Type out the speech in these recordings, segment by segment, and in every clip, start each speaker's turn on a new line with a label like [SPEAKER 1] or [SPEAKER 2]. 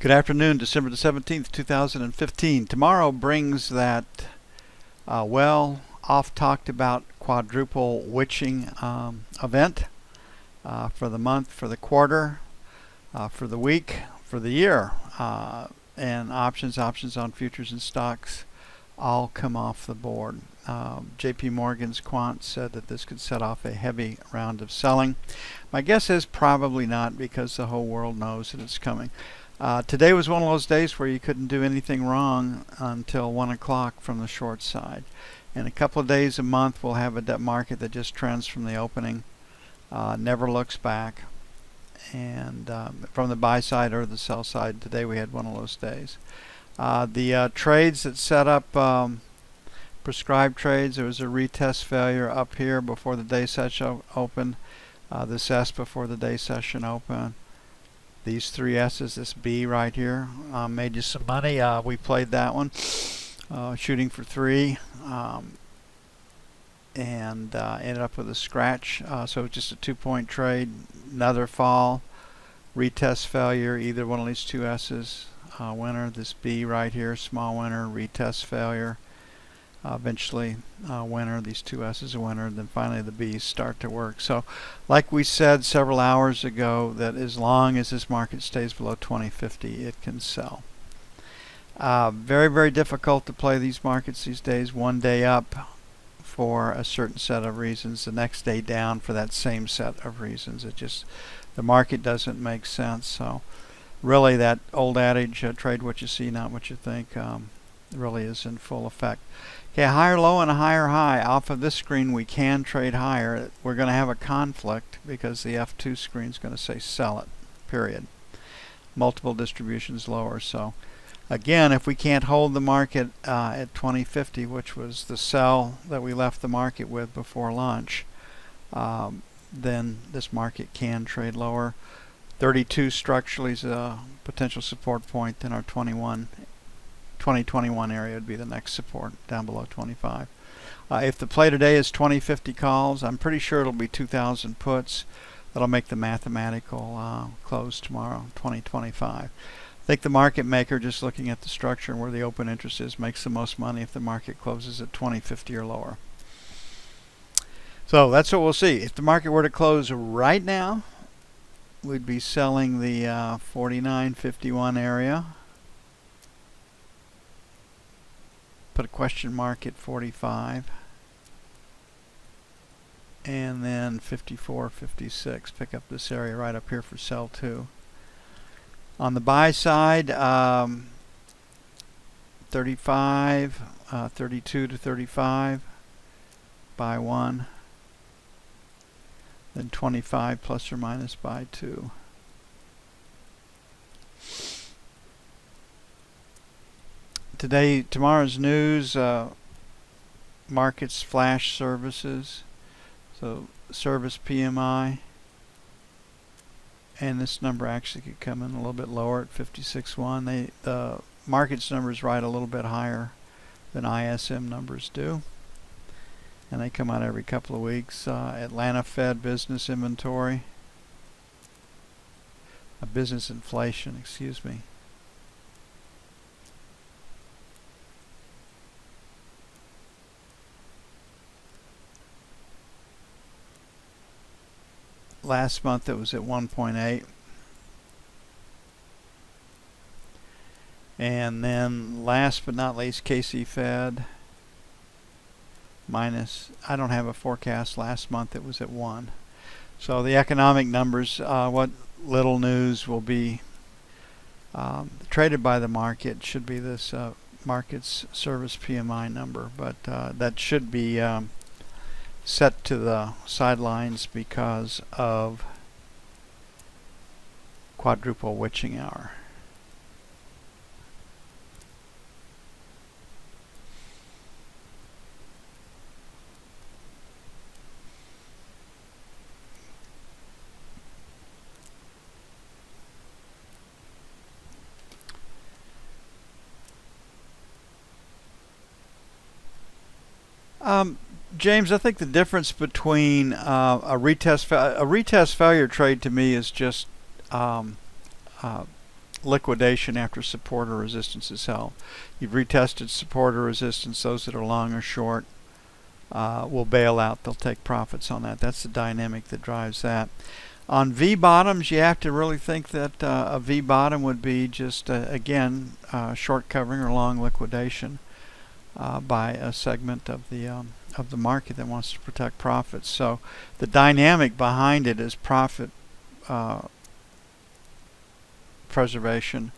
[SPEAKER 1] Good afternoon, December the 17th, 2015. Tomorrow brings that oft talked about quadruple witching event for the month, for the quarter, for the week, for the year. And options on futures and stocks all come off the board. JP Morgan's quant said that this could set off a heavy round of selling. My guess is probably not, because the whole world knows that it's coming. Today was one of those days where you couldn't do anything wrong until 1 o'clock from the short side. In a couple of days, a month, we'll have a market that just trends from the opening, never looks back. And from the buy side or the sell side, today we had one of those days. The trades that set up prescribed trades, there was a retest failure up here before the day session opened. This S before the day session opened. These three S's, this B right here, made you some money. We played that one, shooting for 3, and ended up with a scratch. So just a 2-point trade. Another fall, retest failure, either one of these two S's, winner. This B right here, small winner, retest failure. Eventually winner, these two S's a winner, and then finally the B's start to work. So like we said several hours ago, that as long as this market stays below 2050, it can sell. Very, very difficult to play these markets these days. One day up for a certain set of reasons, the next day down for that same set of reasons. The market doesn't make sense. So really that old adage, trade what you see, not what you think, really is in full effect. Okay, a higher low and a higher high. Off of this screen we can trade higher. We're going to have a conflict because the F2 screen is going to say sell it, period. Multiple distributions lower. So again, if we can't hold the market at 2050, which was the sell that we left the market with before lunch, then this market can trade lower. 32 structurally is a potential support point. Then our 2021 area would be the next support, down below 25. If the play today is 2050 calls, I'm pretty sure it'll be 2,000 puts. That'll make the mathematical close tomorrow, 2025. I think the market maker, just looking at the structure and where the open interest is, makes the most money if the market closes at 2050 or lower. So that's what we'll see. If the market were to close right now, we'd be selling the 49.51 area. Put a question mark at 45, and then 54.56. Pick up this area right up here for sell 2. On the buy side, 35, 32 to 35, buy 1, then 25 plus or minus buy 2. Tomorrow's news, markets flash services, so service PMI, and this number actually could come in a little bit lower at 56.1. The markets numbers ride a little bit higher than ISM numbers do, and they come out every couple of weeks. Atlanta Fed business inventory, business inflation, excuse me. Last month it was at 1.8. And then last but not least, KC Fed minus, I don't have a forecast. Last month it was at 1. So the economic numbers, what little news will be traded by the market should be this market's service PMI number. But that should be set to the sidelines because of quadruple witching hour. James, I think the difference between a retest failure trade to me is just liquidation after support or resistance is held. You've retested support or resistance. Those that are long or short will bail out. They'll take profits on that. That's the dynamic that drives that. On V bottoms, you have to really think that a V bottom would be just again short covering or long liquidation by a segment of the market that wants to protect profits. So the dynamic behind it is profit preservation.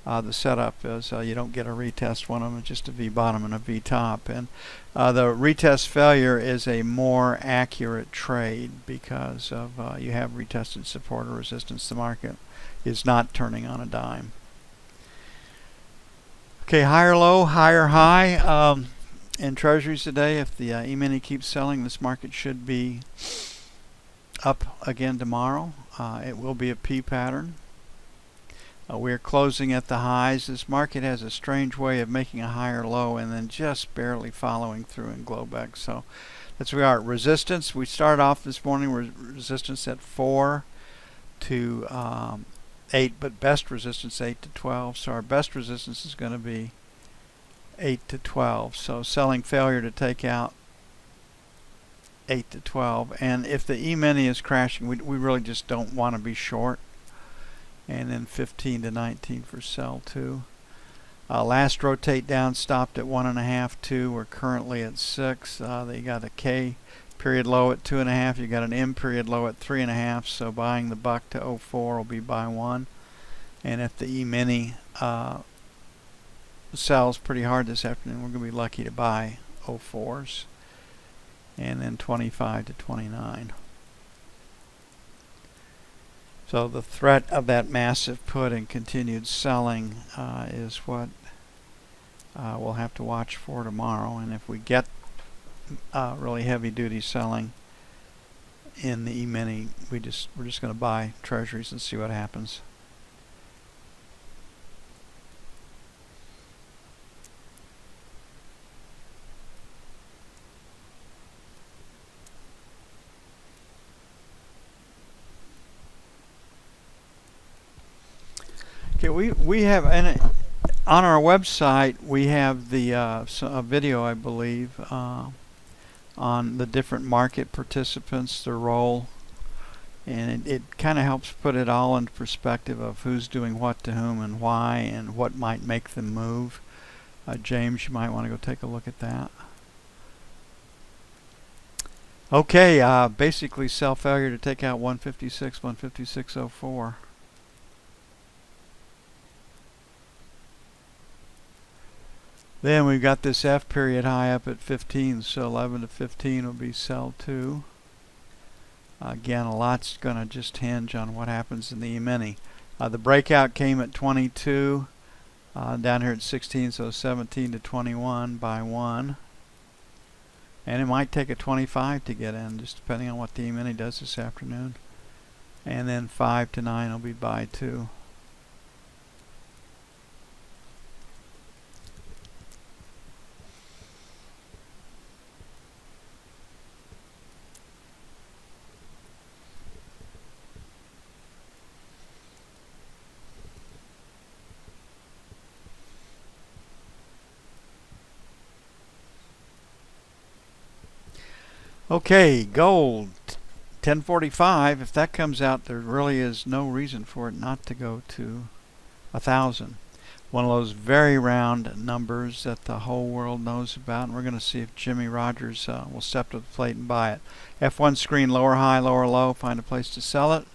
[SPEAKER 1] The setup is you don't get a retest. One of them is just a V bottom and a V top, and the retest failure is a more accurate trade because of you have retested support or resistance. The market is not turning on a dime. Okay, higher low, higher high in treasuries today. If the E-mini keeps selling, this market should be up again tomorrow. It will be a P pattern. We're closing at the highs. This market has a strange way of making a higher low and then just barely following through in Globex. So that's where we are at resistance. We started off this morning with resistance at 4 to 8, but best resistance 8 to 12. So our best resistance is going to be 8 to 12. So selling failure to take out 8 to 12. And if the E-mini is crashing, we really just don't want to be short. And then 15 to 19 for sell 2. Last rotate down stopped at 1.5, 2. We're currently at 6. They got a K period low at 2.5. You got an M period low at 3.5. So buying the buck to 04 will be buy 1. And if the E-mini sells pretty hard this afternoon, we're going to be lucky to buy 04s. And then 25 to 29. So the threat of that massive put and continued selling is what we'll have to watch for tomorrow. And if we get really heavy duty selling in the E-mini, we're just going to buy treasuries and see what happens. Okay, we have on our website we have the a video, I believe, on the different market participants, their role, and it kind of helps put it all into perspective of who's doing what to whom and why and what might make them move. James, you might want to go take a look at that. Okay, basically sell failure to take out 156, 156.04. Then we've got this F period high up at 15, so 11 to 15 will be sell 2. Again, a lot's going to just hinge on what happens in the E-mini. The breakout came at 22, down here at 16, so 17 to 21 by 1. And it might take a 25 to get in, just depending on what the E-mini does this afternoon. And then 5 to 9 will be buy 2. Okay, gold, 1045. If that comes out, there really is no reason for it not to go to 1,000. One of those very round numbers that the whole world knows about, and we're going to see if Jimmy Rogers will step to the plate and buy it. F1 screen, lower high, lower low, find a place to sell it.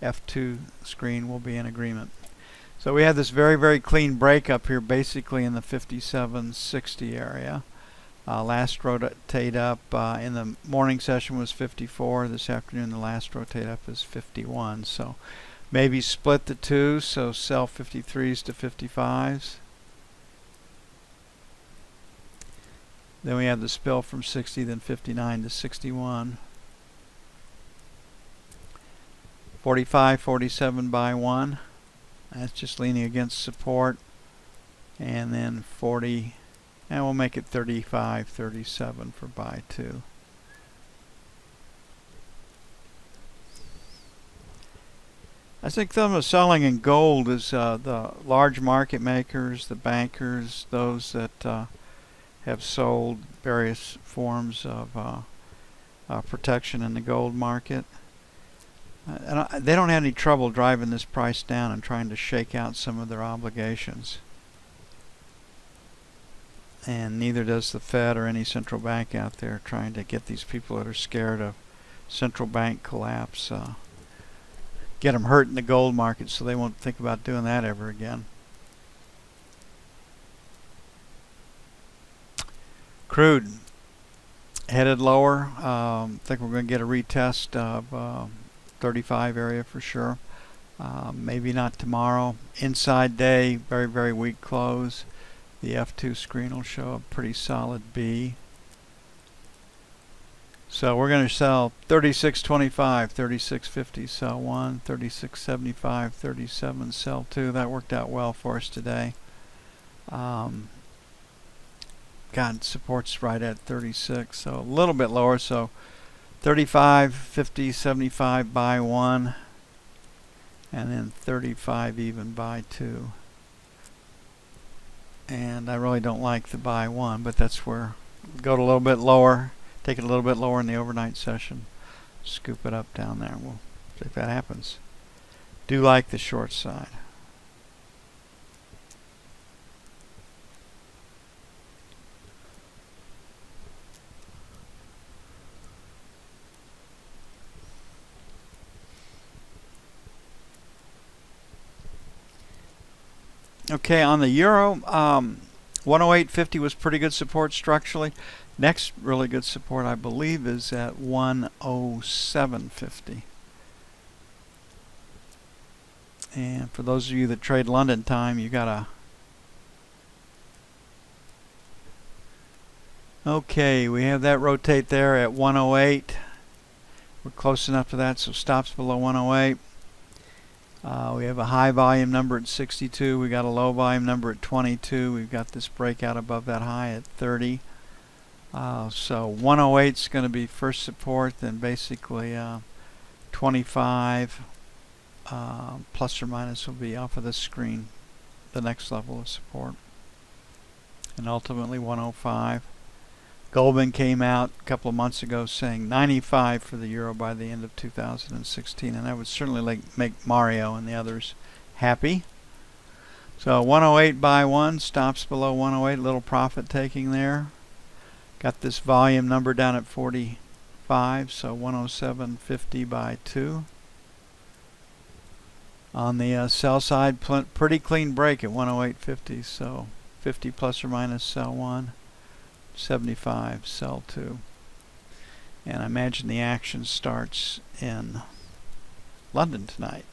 [SPEAKER 1] F2 screen will be in agreement. So we have this very, very clean break up here, basically in the 57.60 area. Last rotate up in the morning session was 54. This afternoon the last rotate up is 51. So maybe split the two, so sell 53s to 55s. Then we have the spill from 60, then 59 to 61. 45, 47 by 1. That's just leaning against support. And then 40. And we'll make it 35, 37 for buy 2. I think some of the selling in gold is the large market makers, the bankers, those that have sold various forms of protection in the gold market. They don't have any trouble driving this price down and trying to shake out some of their obligations. And neither does the Fed or any central bank out there trying to get these people that are scared of central bank collapse, get them hurt in the gold market so they won't think about doing that ever again. Crude headed lower. I think we're going to get a retest of 35 area for sure. Maybe not tomorrow. Inside day, very, very weak close. The F2 screen will show a pretty solid B. So we're going to sell 36.25, 36.50, sell 1, 36.75, 37, sell 2. That worked out well for us today. God, support's right at 36, so a little bit lower. So 35, 50, 75, buy 1, and then 35 even, buy 2. And I really don't like the buy 1, but that's where go to a little bit lower, take it a little bit lower in the overnight session, scoop it up down there. We'll see if that happens. Do like the short side. Okay, on the euro, 108.50 was pretty good support structurally. Next really good support, I believe, is at 107.50. And for those of you that trade London time, you gotta. Okay, we have that rotate there at 108. We're close enough to that, so stops below 108. We have a high volume number at 62. We got a low volume number at 22. We've got this breakout above that high at 30. So 108 is going to be first support, then basically 25 plus or minus will be off of the screen, the next level of support, and ultimately 105. Goldman came out a couple of months ago saying 95 for the euro by the end of 2016, and that would certainly make Mario and the others happy. So 108 buy 1, stops below 108, little profit taking there. Got this volume number down at 45, so 107.50 buy 2. On the sell side, pretty clean break at 108.50, so 50 plus or minus sell 1. 75, sell 2. And I imagine the action starts in London tonight.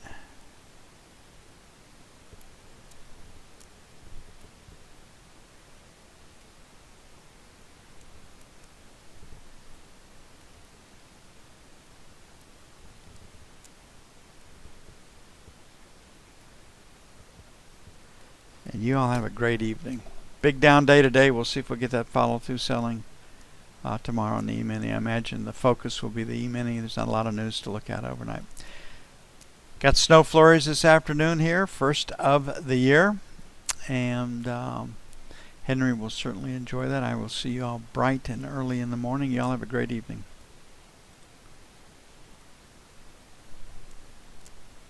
[SPEAKER 1] And you all have a great evening. Big down day today. We'll see if we get that follow-through selling tomorrow in the E-mini. I imagine the focus will be the E-mini. There's not a lot of news to look at overnight. Got snow flurries this afternoon here, first of the year. And Henry will certainly enjoy that. I will see you all bright and early in the morning. You all have a great evening.